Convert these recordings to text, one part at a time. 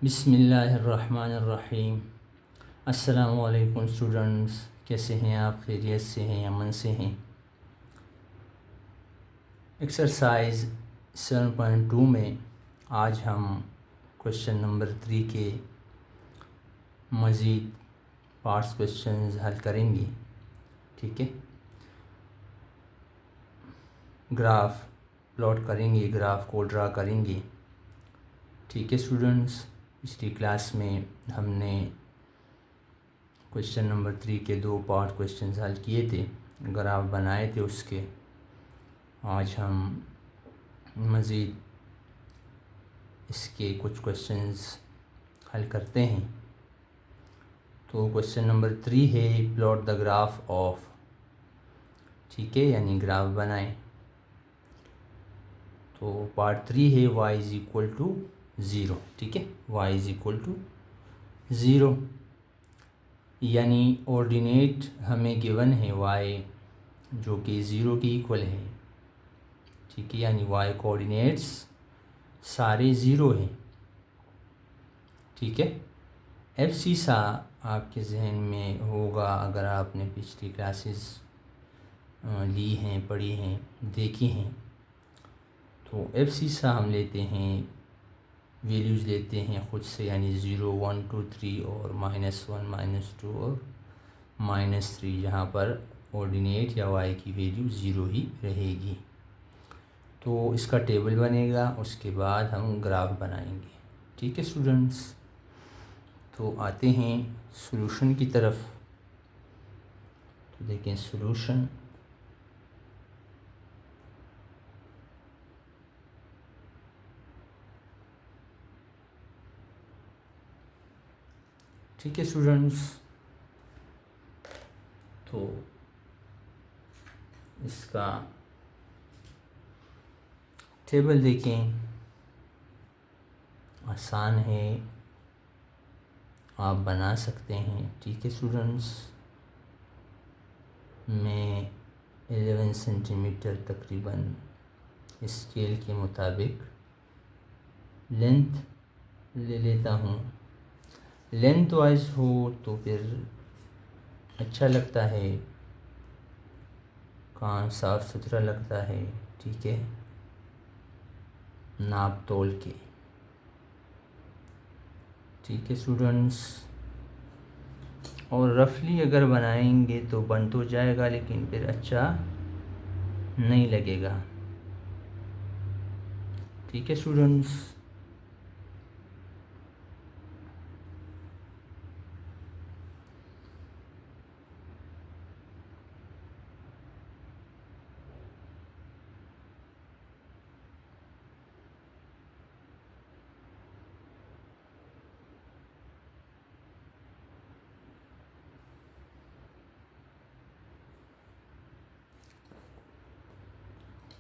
बिस्मिल्लाहिर्रहमानिर्रहीम। अस्सलामु अलैकुम स्टूडेंट्स, कैसे हैं आप? खैरियत से हैं, अमन से हैं? एक्सरसाइज 7.2 में आज हम क्वेश्चन नंबर 3 के मज़ीद पार्ट्स क्वेश्चंस हल करेंगे। ठीक है, ग्राफ प्लॉट करेंगे, ग्राफ को ड्रा करेंगे। ठीक है स्टूडेंट्स, पिछली क्लास में हमने क्वेश्चन नंबर 3 के 2 पार्ट क्वेश्चंस हल किए थे, ग्राफ बनाए थे उसके। आज हम मज़ीद इसके कुछ क्वेश्चंस हल करते हैं। तो क्वेश्चन नंबर 3 है प्लॉट द ग्राफ ऑफ। ठीक है, यानी ग्राफ बनाएं। तो पार्ट 3 है y इज़ इक्वल टू 0। ठीक है, y इज़ इक्वल टू 0, यानी ऑर्डिनेट हमें गिवन है y जो कि 0 के इक्वल है। ठीक है, यानी y कोऑर्डिनेट्स सारे 0 हैं। ठीक है, एफ सीसा आपके जहन में होगा अगर आपने पिछली क्लासेस ली हैं, पढ़ी हैं, देखी हैं। तो एफ सीसा हम लेते हैं, वैल्यूज़ लेते हैं ख़ुद से, यानी 0, 1, 2, 3 और -1, -2 और -3, जहाँ पर ऑर्डिनेट या y की वैल्यू 0 ही रहेगी। तो इसका टेबल बनेगा, उसके बाद हम ग्राफ बनाएंगे। ठीक है स्टूडेंट्स, तो आते हैं सॉल्यूशन की तरफ। तो देखें सॉल्यूशन। ठीक है स्टूडेंट्स, तो इसका टेबल देखें, आसान है, आप बना सकते हैं। ठीक है स्टूडेंट्स, मैं 11 सेंटीमीटर तकरीबन स्केल के मुताबिक लेंथ ले लेता हूँ। लेंथ वाइज हो तो फिर अच्छा लगता है, काम साफ सुथरा लगता है। ठीक है, नाप तोल के। ठीक है स्टूडेंट्स, और रफली अगर बनाएंगे तो बन तो जाएगा, लेकिन फिर अच्छा नहीं लगेगा। ठीक है स्टूडेंट्स,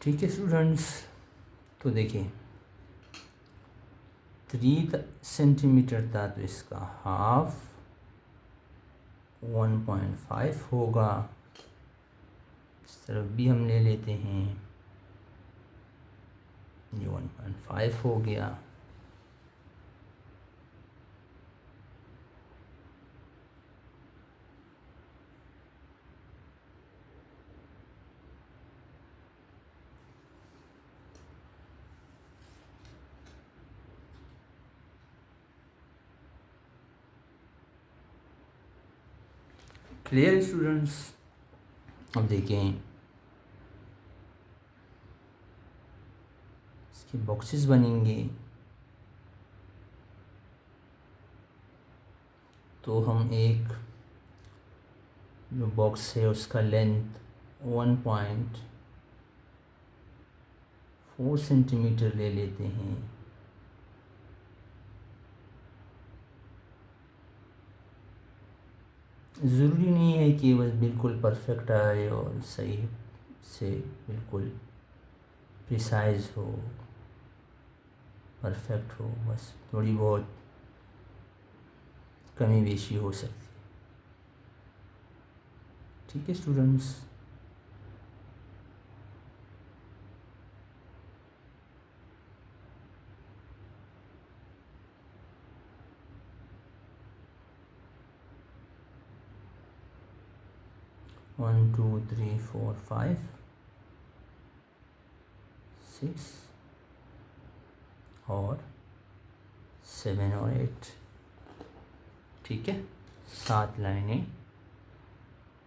ठीक है स्टूडेंट्स, तो देखिए 3 सेंटीमीटर था, तो इसका हाफ 1.5 होगा। इस तरफ भी हम ले लेते हैं, ये 1.5 हो गया। Clear students? अब देखें इसके बॉक्सेस बनेंगे। तो हम एक जो बॉक्स है उसका लेंथ 1.4 सेंटीमीटर ले लेते हैं। ज़रूरी नहीं है कि बस बिल्कुल परफेक्ट आए और सही से बिल्कुल प्रिसाइज हो, परफेक्ट हो। बस थोड़ी बहुत कमी बेशी हो सकती है। ठीक है स्टूडेंट्स, 1 2 3 4 5 6 और 7 और 8। ठीक है, 7 लाइनें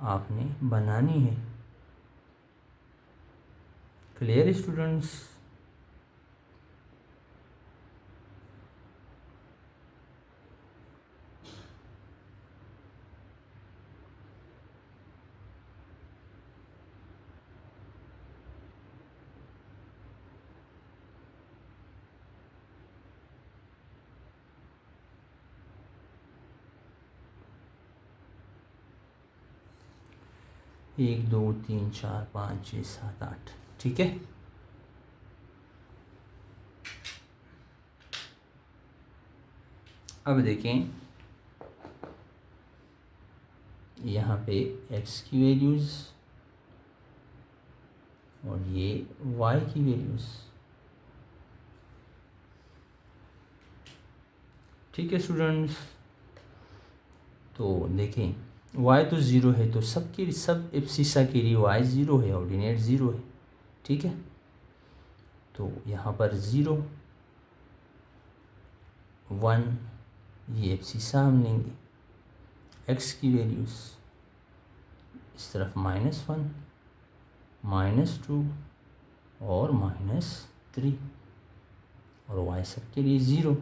आपने बनानी है। Clear students? एक 2 3 4 5 6 7 8। ठीक है, अब देखें यहाँ पे x की वैल्यूज़ और ये y की वैल्यूज़। ठीक है स्टूडेंट्स, तो देखें y तो ज़ीरो है, तो सब एब्सिसा के लिए y ज़ीरो है, ऑर्डिनेट ज़ीरो है। ठीक है, तो यहाँ पर 0 1 ये एब्सिसा हम लेंगे। x की वैल्यूज़ इस तरफ -1 -2 और -3 और y सब के लिए 0।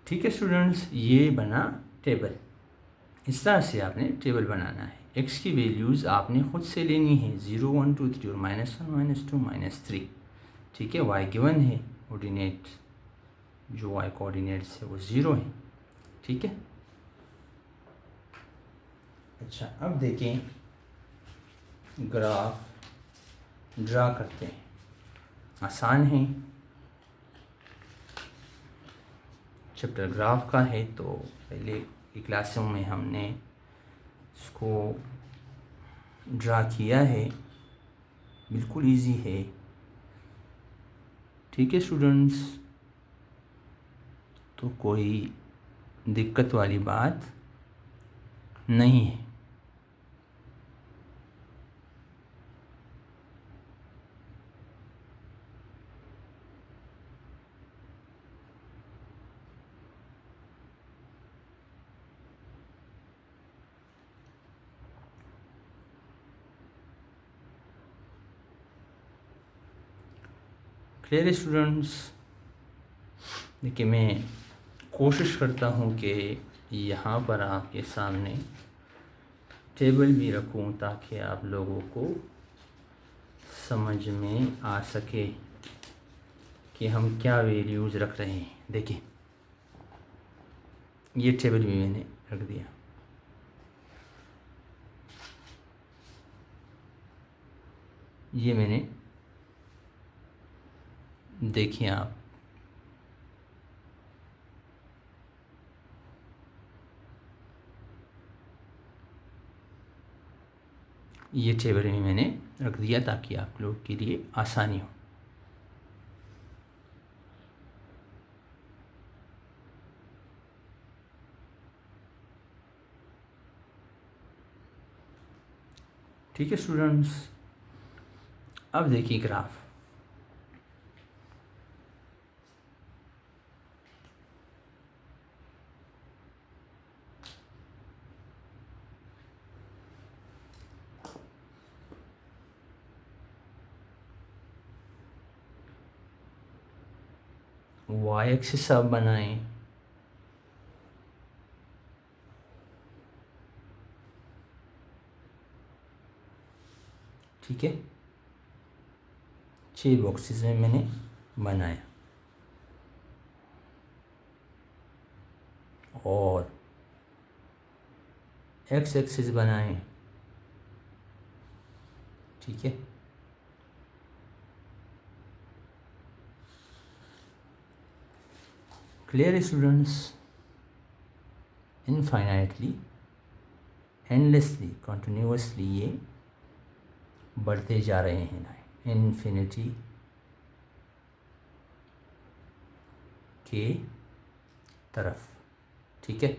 ठीक है स्टूडेंट्स, ये बना टेबल। इस तरह से आपने टेबल बनाना है। x की वैल्यूज़ आपने खुद से लेनी है, 0 1 2 3 और -1 -2 -3। ठीक है, y गिवन है, कोऑर्डिनेट जो y कोऑर्डिनेट्स है वो 0 है। ठीक है, अच्छा अब देखें ग्राफ ड्रा करते हैं। आसान है, चैप्टर ग्राफ का है, तो पहले की क्लासों में हमने इसको ड्रा किया है, बिल्कुल इजी है। ठीक है स्टूडेंट्स, तो कोई दिक्कत वाली बात नहीं है। Clear students? देखिए मैं कोशिश करता हूँ कि यहाँ पर आपके सामने टेबल भी रखूँ ताकि आप लोगों को समझ में आ सके कि हम क्या वैल्यूज़ रख रहे हैं। देखिए ये टेबल भी मैंने रख दिया। ये मैंने, देखिए आप ये टेबल भी मैंने रख दिया ताकि आप लोग के लिए आसानी हो। ठीक है स्टूडेंट्स, अब देखिए ग्राफ। y एक्सिस आप बनाएं, ठीक है, 6 बॉक्सेस में मैंने बनाया और x एक्सिस बनाएं। ठीक है, clear students? Infinitely, endlessly, continuously ये बढ़ते जा रहे हैं। इन्फिनिटी के तरफ। ठीक है,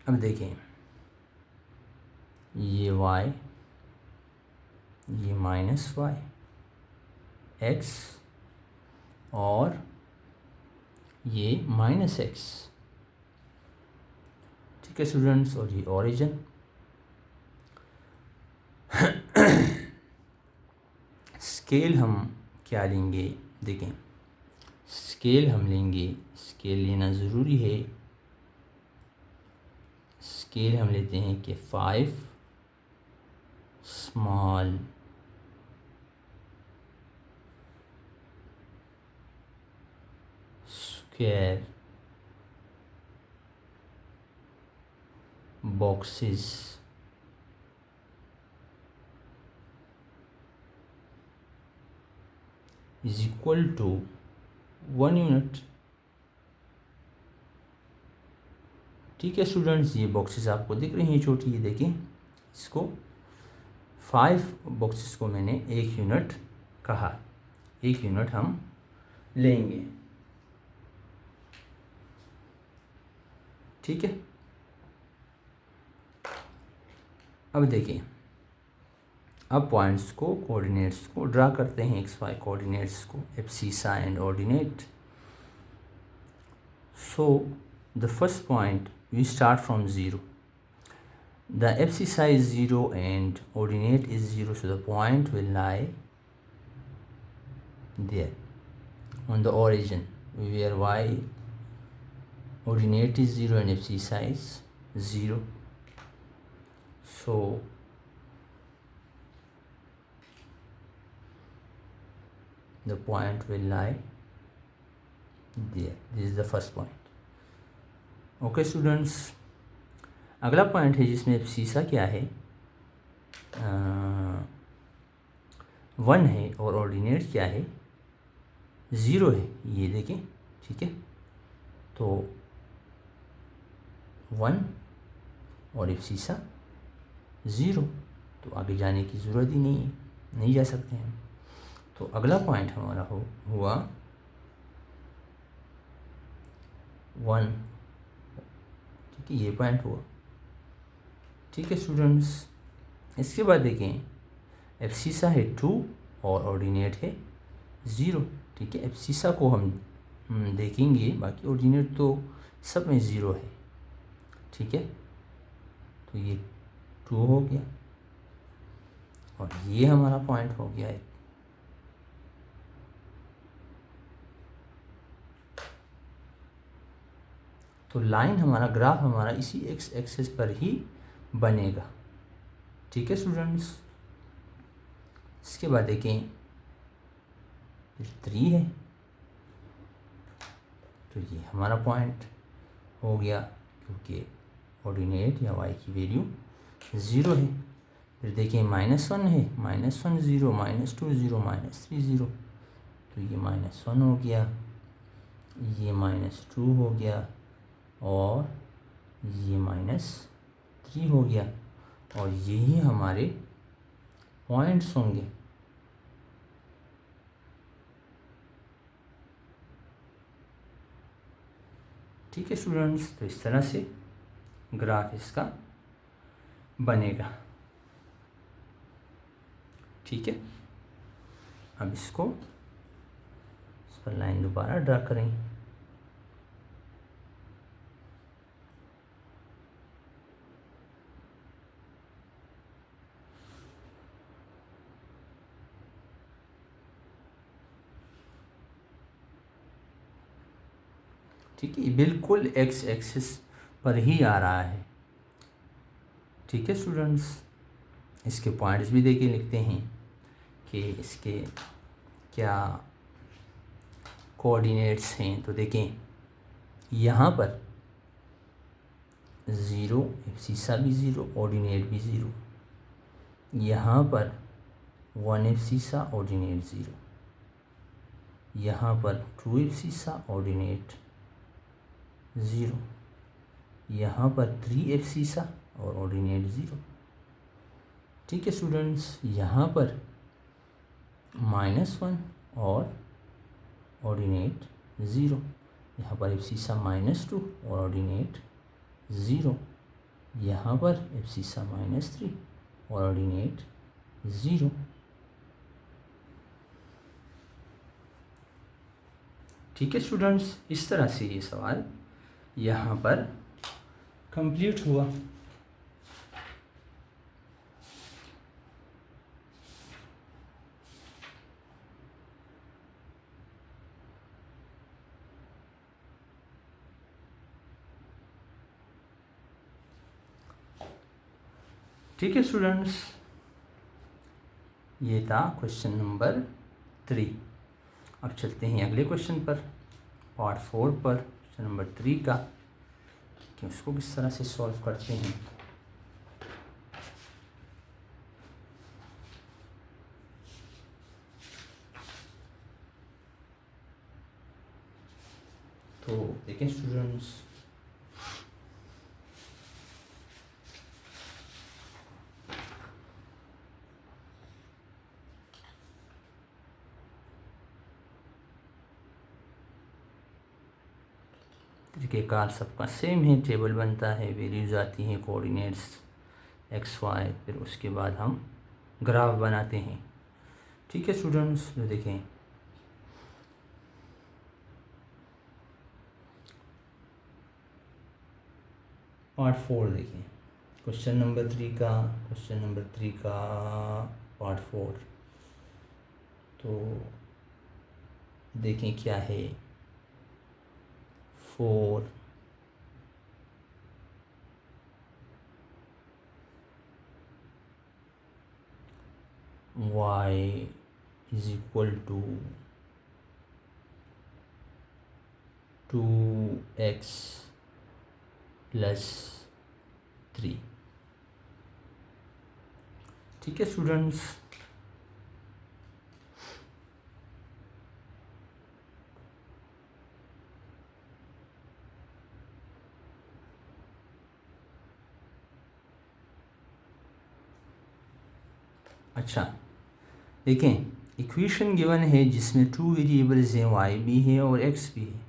अब देखें ये y, ये माइनस वाई एक्स और ये माइनस एक्स। ठीक है स्टूडेंट्स, और ये ओरिजिन। स्केल हम क्या लेंगे, देखें स्केल हम लेंगे, स्केल लेना ज़रूरी है। स्केल हम लेते हैं कि 5 small square boxes is equal to 1 unit. ठीक है स्टूडेंट्स, ये बॉक्सेस आपको दिख रही हैं छोटी, ये देखिए, इसको 5 बॉक्सेस को मैंने 1 यूनिट कहा, 1 यूनिट हम लेंगे। ठीक है, अब देखिए, अब पॉइंट्स को, कोऑर्डिनेट्स को ड्रा करते हैं, एक्स वाई कोऑर्डिनेट्स को, abscissa and ordinate. So the first point we start from 0. The abscissa is 0 and ordinate is 0, so the point will lie there on the origin where y ordinate is 0 and abscissa is 0. So the point will lie there. This is the first point. Okay students, अगला point है जिसमें abscissa क्या है, 1 है और ordinate क्या है, 0 है, ये देखें। ठीक है, तो 1 और एब्सिसा 0, तो आगे जाने की ज़रूरत ही नहीं है, नहीं जा सकते हैं। तो अगला पॉइंट हमारा हुआ 1, ठीक है, ये पॉइंट हुआ। ठीक है स्टूडेंट्स, इसके बाद देखें एब्सिसा है 2 और ऑर्डिनेट है 0। ठीक है, एब्सिसा को हम देखेंगे, बाकी ऑर्डिनेट तो सब में 0 है। ठीक है, तो ये 2 हो गया और ये हमारा पॉइंट हो गया है। तो लाइन हमारा, ग्राफ हमारा इसी एक्स एक्सिस पर ही बनेगा। ठीक है स्टूडेंट्स, इसके बाद देखें 3 है, तो ये हमारा पॉइंट हो गया क्योंकि ऑर्डिनेट या y की वैल्यू 0 है। फिर देखें -1 है, -1 0, -2 0, -3 0, तो ये -1 हो गया, ये -2 हो गया और ये -3 हो गया, और यही हमारे पॉइंट्स होंगे। ठीक है स्टूडेंट्स, तो इस तरह से ग्राफ इसका बनेगा। ठीक है, अब इसको, इस पर लाइन दोबारा ड्रा करें। ठीक है, बिल्कुल एक्स एक्सिस पर ही आ रहा है। ठीक है स्टूडेंट्स, इसके पॉइंट्स भी देके लिखते हैं कि इसके क्या कोऑर्डिनेट्स हैं। तो देखें यहाँ पर 0, एब्सिसा भी 0, ऑर्डिनेट भी 0। यहाँ पर 1 एब्सिसा, ऑर्डिनेट 0। यहाँ पर 2 एब्सिसा, ऑर्डिनेट 0। यहाँ पर 3 एब्सिसा और ऑर्डिनेट 0। ठीक है स्टूडेंट्स, यहाँ पर -1 और ऑर्डिनेट 0। यहाँ पर एब्सिसा -2 और ऑर्डिनेट 0। यहाँ पर एब्सिसा -3 और ऑर्डिनेट 0। ठीक है स्टूडेंट्स, इस तरह से ये सवाल यहाँ पर कंप्लीट हुआ। ठीक है स्टूडेंट्स, ये था क्वेश्चन नंबर 3। अब चलते हैं अगले क्वेश्चन पर, पार्ट 4 पर, क्वेश्चन नंबर 3 का, कि उसको किस तरह से सॉल्व करते हैं। तो देखें स्टूडेंट्स, तरीक़ेकार सबका सेम है। टेबल बनता है, वैल्यूज़ आती हैं, कोऑर्डिनेट्स एक्स वाई, फिर उसके बाद हम ग्राफ बनाते हैं। ठीक है स्टूडेंट्स, तो देखें पार्ट 4 देखें, क्वेश्चन नंबर 3 का पार्ट 4। तो देखें क्या है, 4 y is equal to 2x plus 3। ठीक है स्टूडेंट्स, अच्छा देखें, इक्वेशन गिवन है जिसमें 2 वेरिएबल्स हैं, y भी है और x भी है,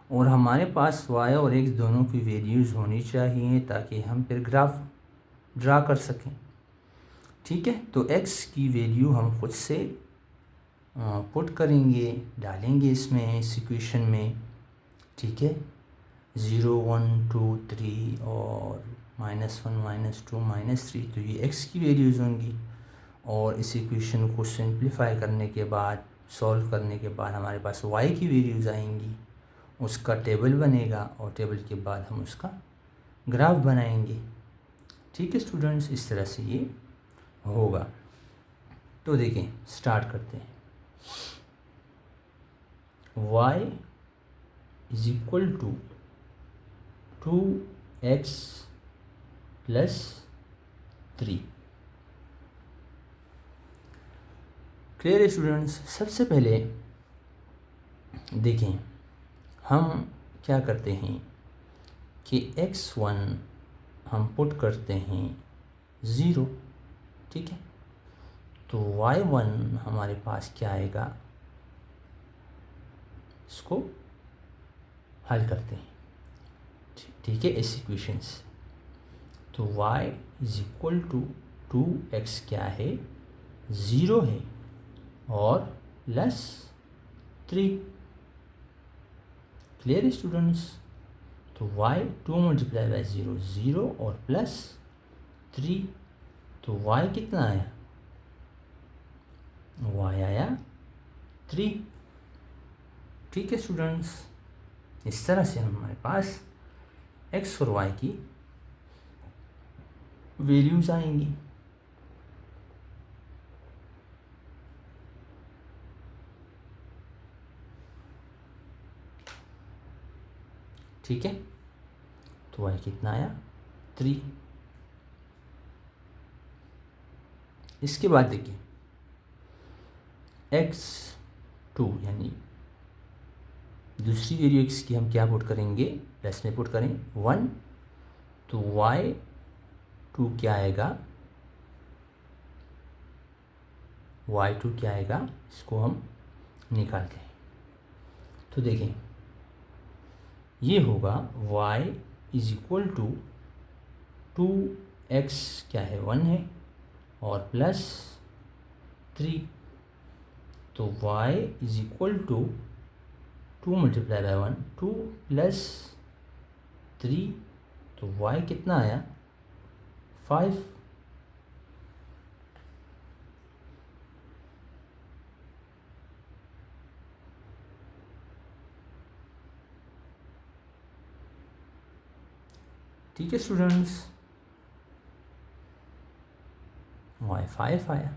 और हमारे पास y और x दोनों की वैल्यूज़ होनी चाहिए ताकि हम फिर ग्राफ ड्रा कर सकें। ठीक है, तो x की वैल्यू हम खुद से पुट करेंगे, डालेंगे इसमें, इस इक्वेशन में। ठीक है, 0 1 2 3 और -1 -2 -3, तो ये x की वैल्यूज़ होंगी। और इस इक्वेशन को सिंप्लीफाई करने के बाद, सॉल्व करने के बाद हमारे पास y की वैल्यूज़ आएंगी, उसका टेबल बनेगा और टेबल के बाद हम उसका ग्राफ बनाएंगे। ठीक है स्टूडेंट्स, इस तरह से ये होगा। तो देखें, स्टार्ट करते हैं। y is equal to 2x plus 3। Clear है स्टूडेंट्स। सबसे पहले देखें, हम क्या करते हैं कि x1 हम पुट करते हैं 0। ठीक है, तो y1 हमारे पास क्या आएगा, इसको हल करते हैं। ठीक है, इस इक्वेशन से तो y is equal to 2x क्या है, 0 है, और प्लस 3। क्लियर है स्टूडेंट्स। तो y 2 मल्टीप्लाई बाई 0 0 और प्लस 3, तो y कितना आया, y आया 3। ठीक है स्टूडेंट्स, इस तरह से हमारे पास x और y की वैल्यूज़ आएंगी। ठीक है, तो y कितना आया, 3। इसके बाद देखिए x2 यानी दूसरी वैल्यू x की हम क्या पुट करेंगे, प्लस में पुट करें 1, तो y2 क्या आएगा, y2 क्या आएगा, इसको हम निकालते हैं। तो देखें ये होगा y is equal to 2x क्या है 1 है और प्लस 3, तो y is equal to 2 multiply by 1 2 plus 3, तो y कितना आया 5। ठीक है स्टूडेंट्स, y 5 आया।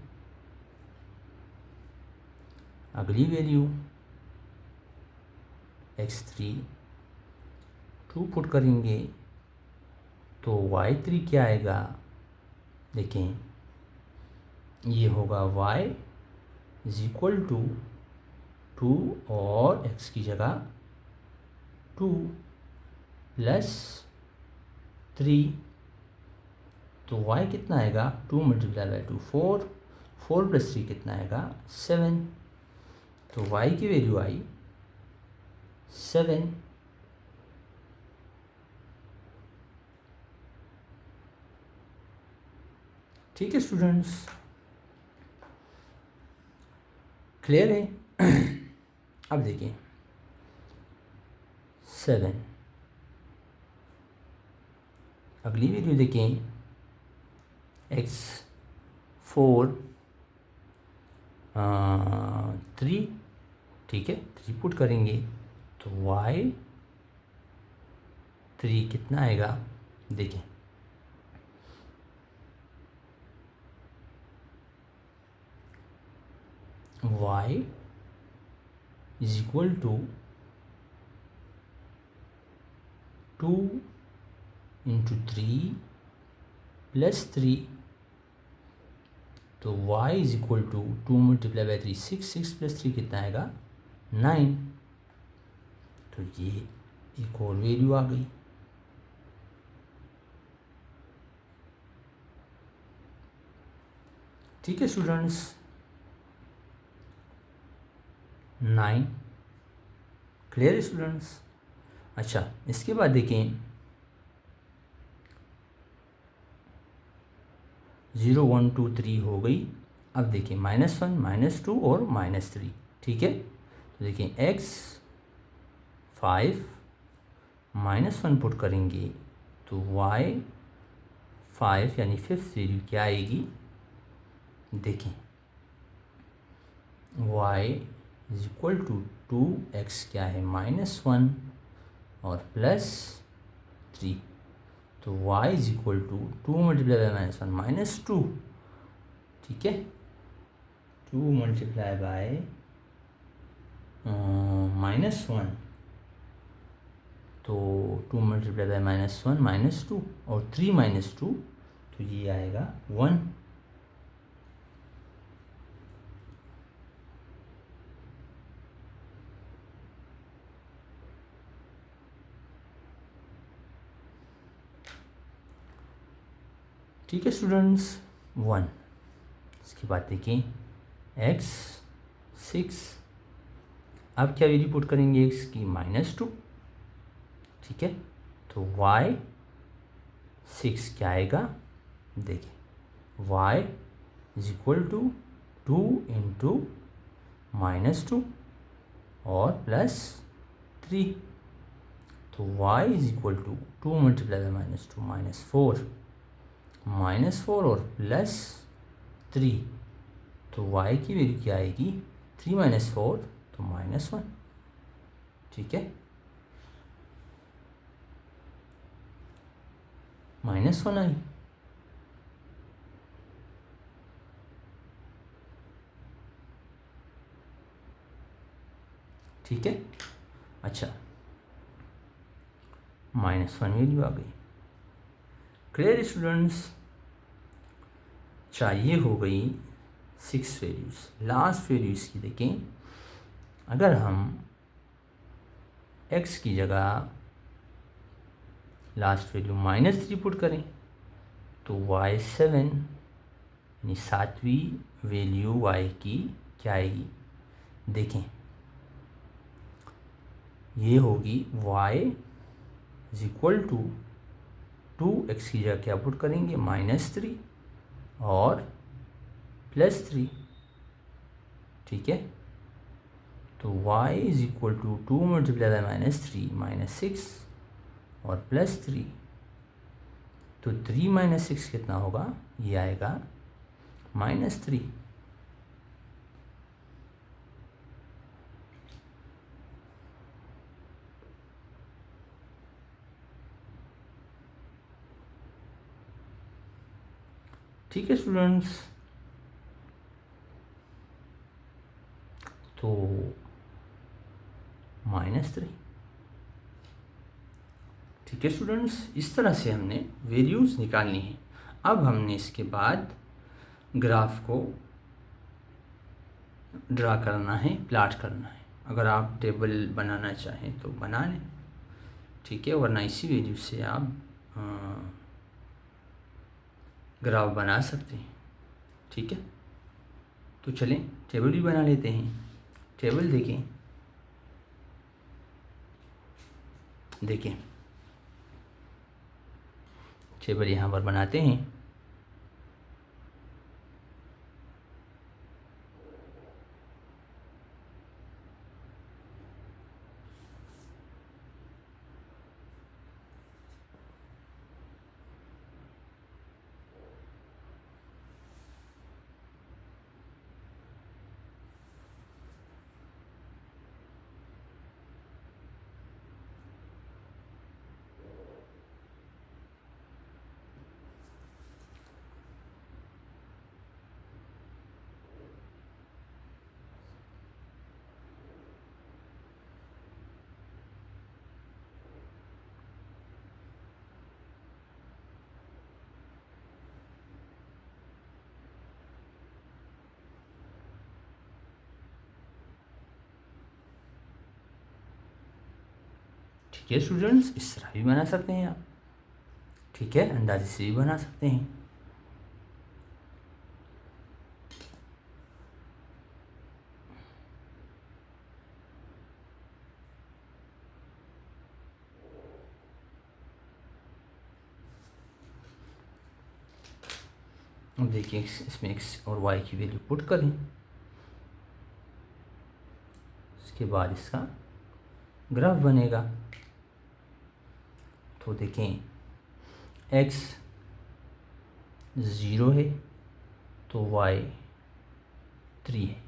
अगली वैल्यू x3 2 पुट करेंगे तो y3 क्या आएगा, देखें ये होगा y इज इक्वल टू 2 और x की जगह 2 प्लस 3, तो y कितना आएगा 2 मल्टीप्लाई बाय 2 4, 4 प्लस 3 कितना आएगा 7, तो y की वैल्यू आई 7। ठीक है स्टूडेंट्स, क्लियर है। अब देखिए 7, अगली वैल्यू देखें x4 3, ठीक है 3 पुट करेंगे तो y3 कितना आएगा, देखें y is equal to 2 into 3 plus 3, तो y is equal to 2 multiply by 3 6, 6 plus 3 कितना आएगा 9, तो ये एक और वैल्यू आ गई। ठीक है स्टूडेंट्स, 9 क्लियर है स्टूडेंट्स। अच्छा इसके बाद देखें 0 1 2 3 हो गई। अब देखें -1 -2 और -3, ठीक है तो देखें x5 -1 पुट करेंगे तो y5 यानी फिफ्थ वैल्यू क्या आएगी, देखें y is equal to 2x क्या है -1 और प्लस 3, तो y is equal to 2 multiply by -1 -2, ठीक है 2 मल्टीप्लाई बाय -1, तो 2 मल्टीप्लाई बाय -1 -2 और 3 -2, तो ये आएगा 1। ठीक है स्टूडेंट्स 1। इसके बाद देखिए x6, अब क्या वैल्यू पुट करेंगे x की -2, ठीक है तो y6 क्या आएगा, देखिए y is equal to 2 into -2 और प्लस 3, तो y is equal to 2 multiply by -2 -4 और प्लस 3, तो y की वैल्यू क्या आएगी 3 - 4 तो -1, ठीक है -1 आई। ठीक है अच्छा -1 वैल्यू आ गई। क्लियर स्टूडेंट्स, चाहिए हो गई 6 वैल्यूज़। लास्ट वैल्यूज़ की देखें, अगर हम x की जगह लास्ट वैल्यू -3 पुट करें तो y7 यानी 7वीं वैल्यू y की क्या आएगी, देखें ये होगी y is equal to 2x की जगह क्या पुट करेंगे -3 और +3, ठीक है। तो y is equal to 2 multiply by -3 -6 और +3, तो 3 - 6 कितना होगा, ये आएगा -3। ठीक है स्टूडेंट्स, तो -3, ठीक है स्टूडेंट्स। इस तरह से हमने वैल्यूज़ निकालनी है। अब हमने इसके बाद ग्राफ को ड्रा करना है, प्लाट करना है। अगर आप टेबल बनाना चाहें तो बना लें, ठीक है, वरना इसी वैल्यू से आप ग्राफ बना सकते हैं, ठीक है। तो चलें टेबल भी बना लेते हैं। टेबल देखें, टेबल यहाँ पर बनाते हैं। ठीक है स्टूडेंट्स, इस तरह भी बना सकते हैं आप, ठीक है, अंदाजे से भी बना सकते हैं। अब देखिए इसमें x और y की वैल्यू पुट करें, उसके बाद इसका ग्राफ बनेगा। तो देखें x 0 है तो y 3 है,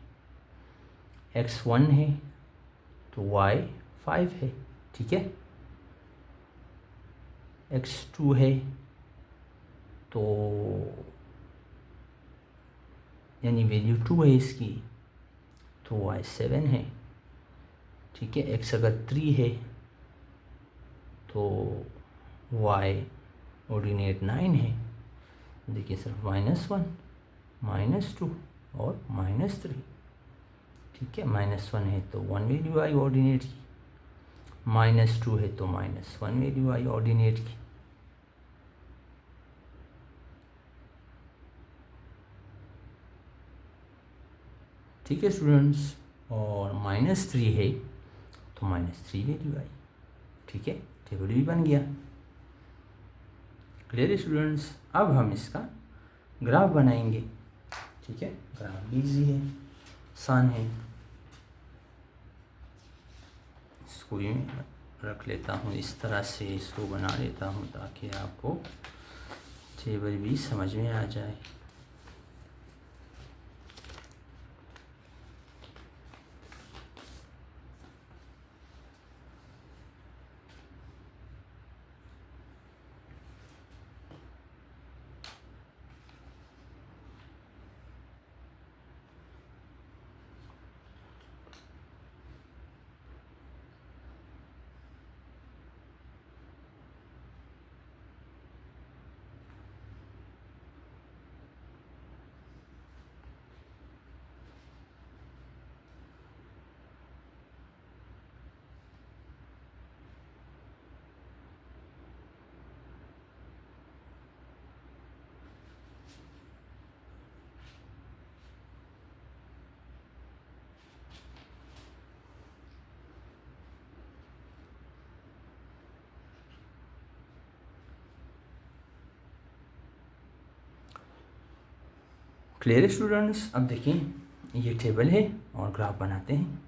x 1 है तो y 5 है, ठीक है। x 2 है तो यानी वैल्यू 2 है इसकी, तो y 7 है, ठीक है। x अगर 3 है तो y ऑर्डिनेट 9 है। देखिए सिर्फ -1 -2 और -3, ठीक है। -1 है तो 1 वैल्यू आई ऑर्डिनेट की, -2 है तो -1 वैल्यू आई ऑर्डिनेट की, ठीक है स्टूडेंट्स। और -3 है तो -3 वैल्यू आई, ठीक है। टेबल भी बन गया। Clear students. अब हम इसका ग्राफ बनाएंगे, ठीक है। ग्राफ भी ईजी है, आसान है। इसको भी रख लेता हूँ, इस तरह से इसको बना लेता हूँ ताकि आपको टेबल भी समझ में आ जाए। Clear students? अब देखिए ये टेबल है और ग्राफ बनाते हैं।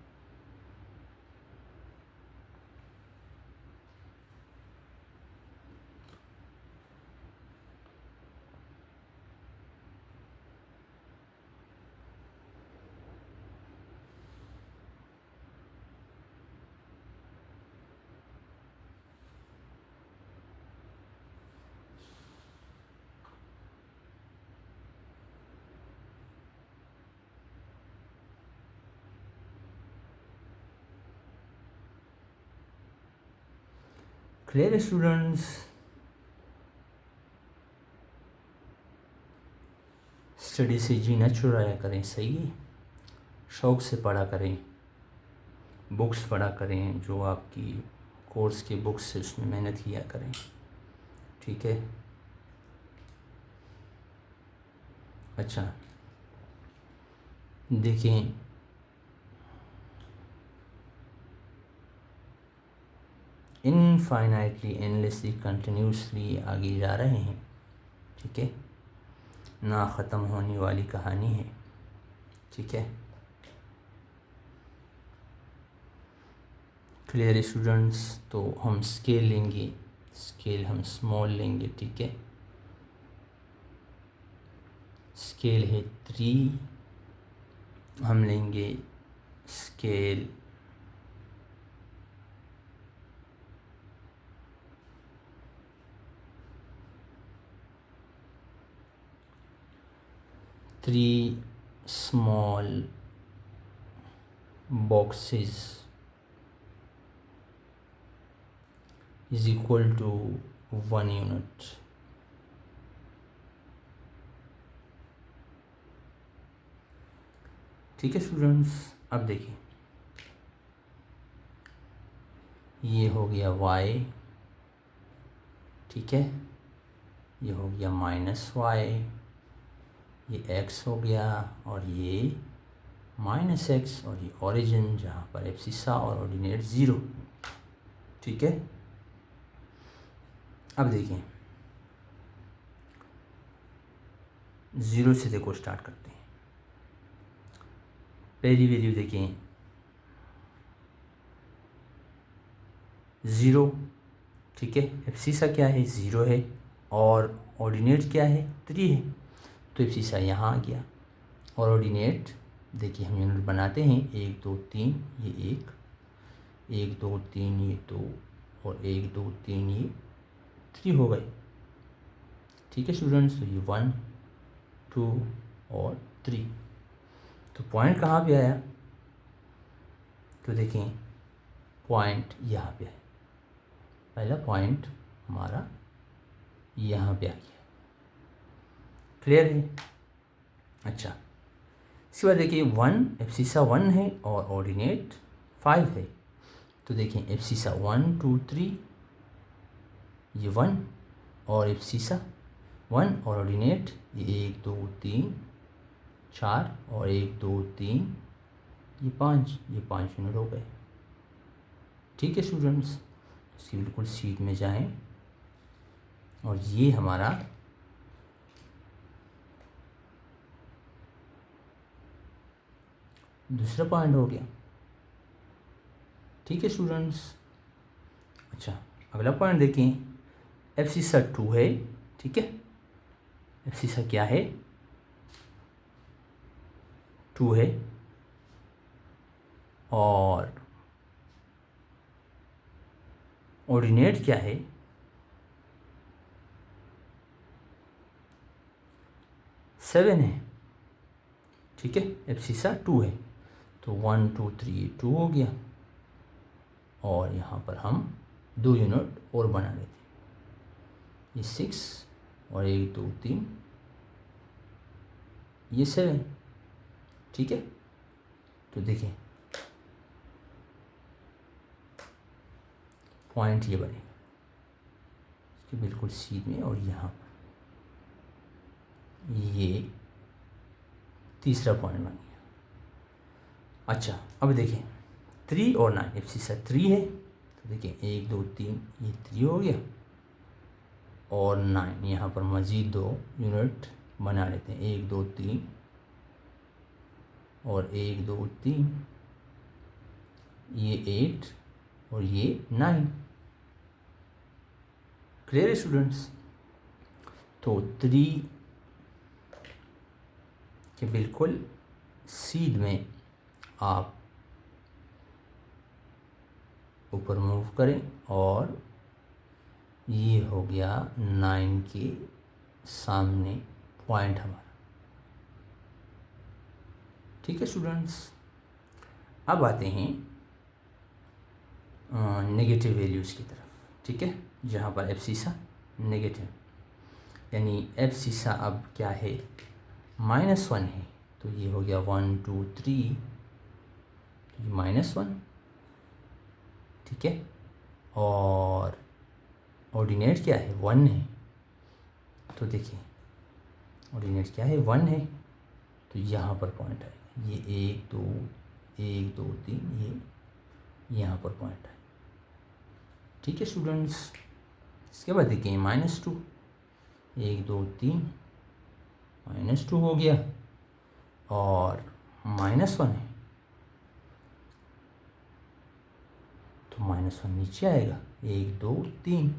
Clear students? स्टडी से जी न चुराया करें, सही है। शौक़ से पढ़ा करें, बुक्स पढ़ा करें, जो आपकी कोर्स के बुक्स से उसमें मेहनत किया करें, ठीक है। अच्छा देखिए, इनफाइनाइटली एंडलेसली कंटिन्यूसली आगे जा रहे हैं, ठीक है। ना ख़त्म होने वाली कहानी है, ठीक है। Clear students? तो हम स्केल लेंगे, स्केल हम स्मॉल लेंगे, ठीक है। स्केल है 3, हम लेंगे scale 3 small boxes is equal to 1 unit। ठीक है स्टूडेंट्स? अब देखिए ये हो गया y, ठीक है। ये हो गया -y, ये x हो गया और ये -x, और ये ओरिजिन जहाँ पर एब्सिसा और ऑर्डिनेट 0, ठीक है। अब देखिए 0 से देखो स्टार्ट करते हैं। पहली वैल्यू देखें 0, ठीक है। एब्सिसा क्या है? 0 है, और ऑर्डिनेट क्या है? 3 है। तो एब्सिसा यहाँ आ गया, और ऑर्डिनेट देखिए हम यूनिट बनाते हैं 1 2 3, ये 1 2 3 ये 2, और 1 2 3 ये 3 हो गए, ठीक है स्टूडेंट्स। तो ये 1 2 और 3। तो पॉइंट कहाँ पे आया? तो देखें पॉइंट यहाँ पे है, पहला पॉइंट हमारा यहाँ पे आ गया। क्लियर है? अच्छा, इसके बाद देखिए 1 एब्सिसा 1 है और ऑर्डिनेट 5 है। तो देखें एब्सिसा 1 2 3 ये 1, और एब्सिसा 1 और ऑर्डिनेट ये 1 2 3 4, और 1 2 3 ये 5, ये 5 यूनिट हो गए, ठीक है स्टूडेंट्स। इसकी बिल्कुल सीट में जाएं, और ये हमारा दूसरा पॉइंट हो गया, ठीक है स्टूडेंट्स। अच्छा, अगला पॉइंट देखें एब्सिसा 2 है, ठीक है। एब्सिसा क्या है? 2 है, और ऑर्डिनेट क्या है? 7 है, ठीक है। एब्सिसा 2 है, तो 1 2 3 2 हो गया, और यहाँ पर हम 2 यूनिट और बना लेते हैं, ये 6 और 1 2 3 ये 7, ठीक है। तो देखिए पॉइंट ये बनेगा इसके बिल्कुल सीध में, और यहाँ पर ये तीसरा पॉइंट बन गया। अच्छा, अब देखें 3 और 9, एब्सिसा 3 है, तो देखें 1 2 3 ये 3 हो गया, और 9 यहाँ पर मज़ीद 2 यूनिट बना लेते हैं, 1 2 3 और 1 2 3, ये 8 और ये 9। क्लियर है स्टूडेंट्स? तो 3 के बिल्कुल सीध में आप ऊपर मूव करें और ये हो गया 9 के सामने पॉइंट हमारा। ठीक है स्टूडेंट्स, अब आते हैं नेगेटिव वैल्यूज़ की तरफ। ठीक है, जहाँ पर एब्सिसा नेगेटिव, यानी एब्सिसा अब क्या है, -1 है। तो ये हो गया 1 2 3, तो ये -1। ठीक है, और ऑर्डिनेट क्या है, 1 है। तो देखिए ऑर्डिनेट क्या है, 1 है। तो यहाँ पर पॉइंट आएगा, ये 1 2 3, ये यहाँ पर पॉइंट आएगा। ठीक है स्टूडेंट्स, इसके बाद देखिए -2, 1 2 3, -2 हो गया, और -1 है। तो -1 नीचे आएगा, 1 2 3,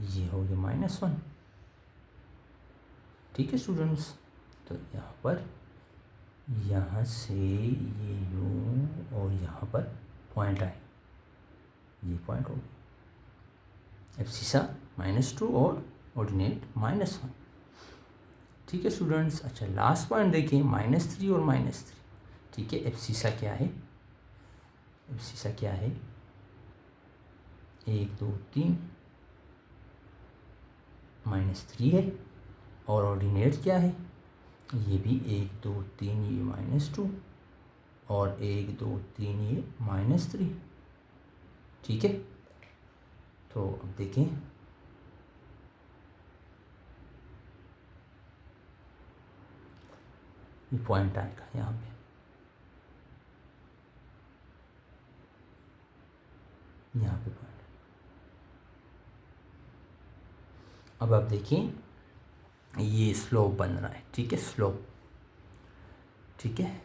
ये हो गया -1। ठीक है स्टूडेंट्स, तो यहाँ पर, यहाँ से ये यूँ और यहाँ पर पॉइंट आए, ये पॉइंट हो गया। एब्सिसा -2 और ऑर्डिनेट -1। ठीक है स्टूडेंट्स, अच्छा लास्ट पॉइंट देखिए, -3 और -3। ठीक है, एब्सिसा क्या है, एब्सिसा क्या है, 1 2 3, -3 है, और ऑर्डिनेट क्या है, ये भी 1 2 3, ये -2, और 1 2 3, ये -3। ठीक है, तो अब देखें, ये पॉइंट आएगा यहाँ पे, यहाँ पे पॉइंट। अब आप देखिए, ये स्लोप बन रहा है। ठीक है, स्लोप, ठीक है,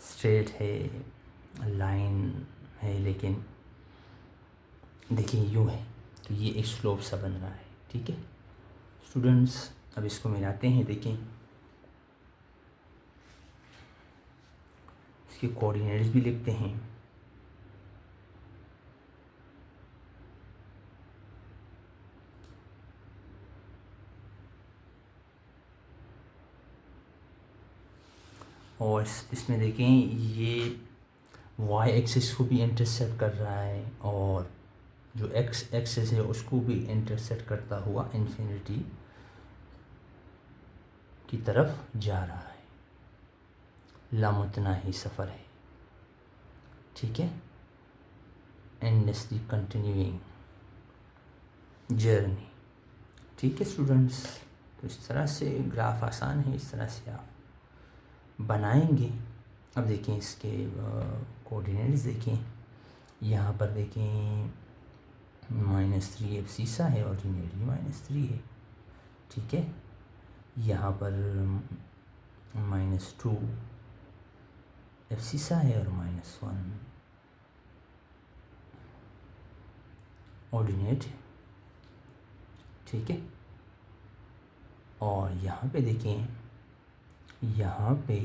स्ट्रेट है, लाइन है, लेकिन देखिए यूँ है, तो ये एक स्लोप सा बन रहा है। ठीक है स्टूडेंट्स, अब इसको मिलाते हैं, देखें इसके कोऑर्डिनेट्स भी लिखते हैं। और इसमें देखें, ये वाई एक्सिस को भी इंटरसेप्ट कर रहा है, और जो एक्स एक्सिस है उसको भी इंटरसेप्ट करता हुआ इन्फिनिटी की तरफ जा रहा है। लामुतनाही सफ़र है। ठीक है, एंडलेसली कंटिन्यूइंग जर्नी। ठीक है स्टूडेंट्स, तो इस तरह से ग्राफ आसान है, इस तरह से आप बनाएंगे। अब देखें इसके कोऑर्डिनेट्स देखें, यहाँ पर देखें -3 एब्सिसा है, ऑर्डिनेटली -3 है। ठीक है, यहाँ पर -2 एब्सिसा है और -1 ऑर्डिनेट है। ठीक है, और यहाँ पे देखें, यहाँ पे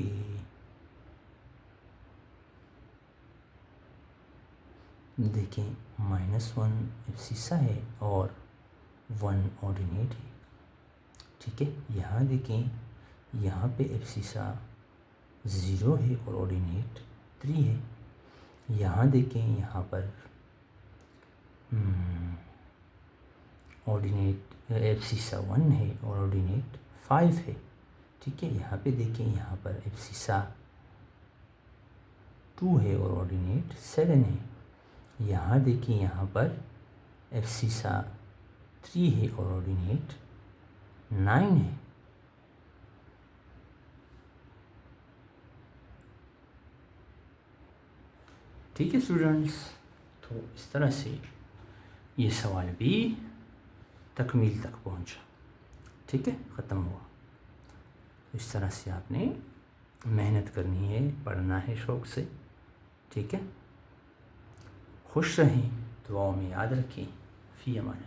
देखें -1 एब्सिसा है और 1 ऑर्डिनेट है। ठीक है, यहाँ देखें, यहाँ पे एब्सिसा 0 है और ऑर्डिनेट 3 है। यहाँ देखें, यहाँ पर ऑर्डिनेट एब्सिसा 1 है और ऑर्डिनेट 5 है। ठीक है, यहाँ पे देखें, यहाँ पर एब्सिसा 2 है और ऑर्डिनेट 7 है। यहाँ देखें, यहाँ पर एब्सिसा 3 है और ऑर्डिनेट 9 है। ठीक है स्टूडेंट्स, तो इस तरह से ये सवाल भी तकमील तक पहुंचा। ठीक है, ख़त्म हुआ। इस तरह से आपने मेहनत करनी है, पढ़ना है शौक़ से, ठीक है। खुश रहें, दुआओं में याद रखें। फ़ी अमान।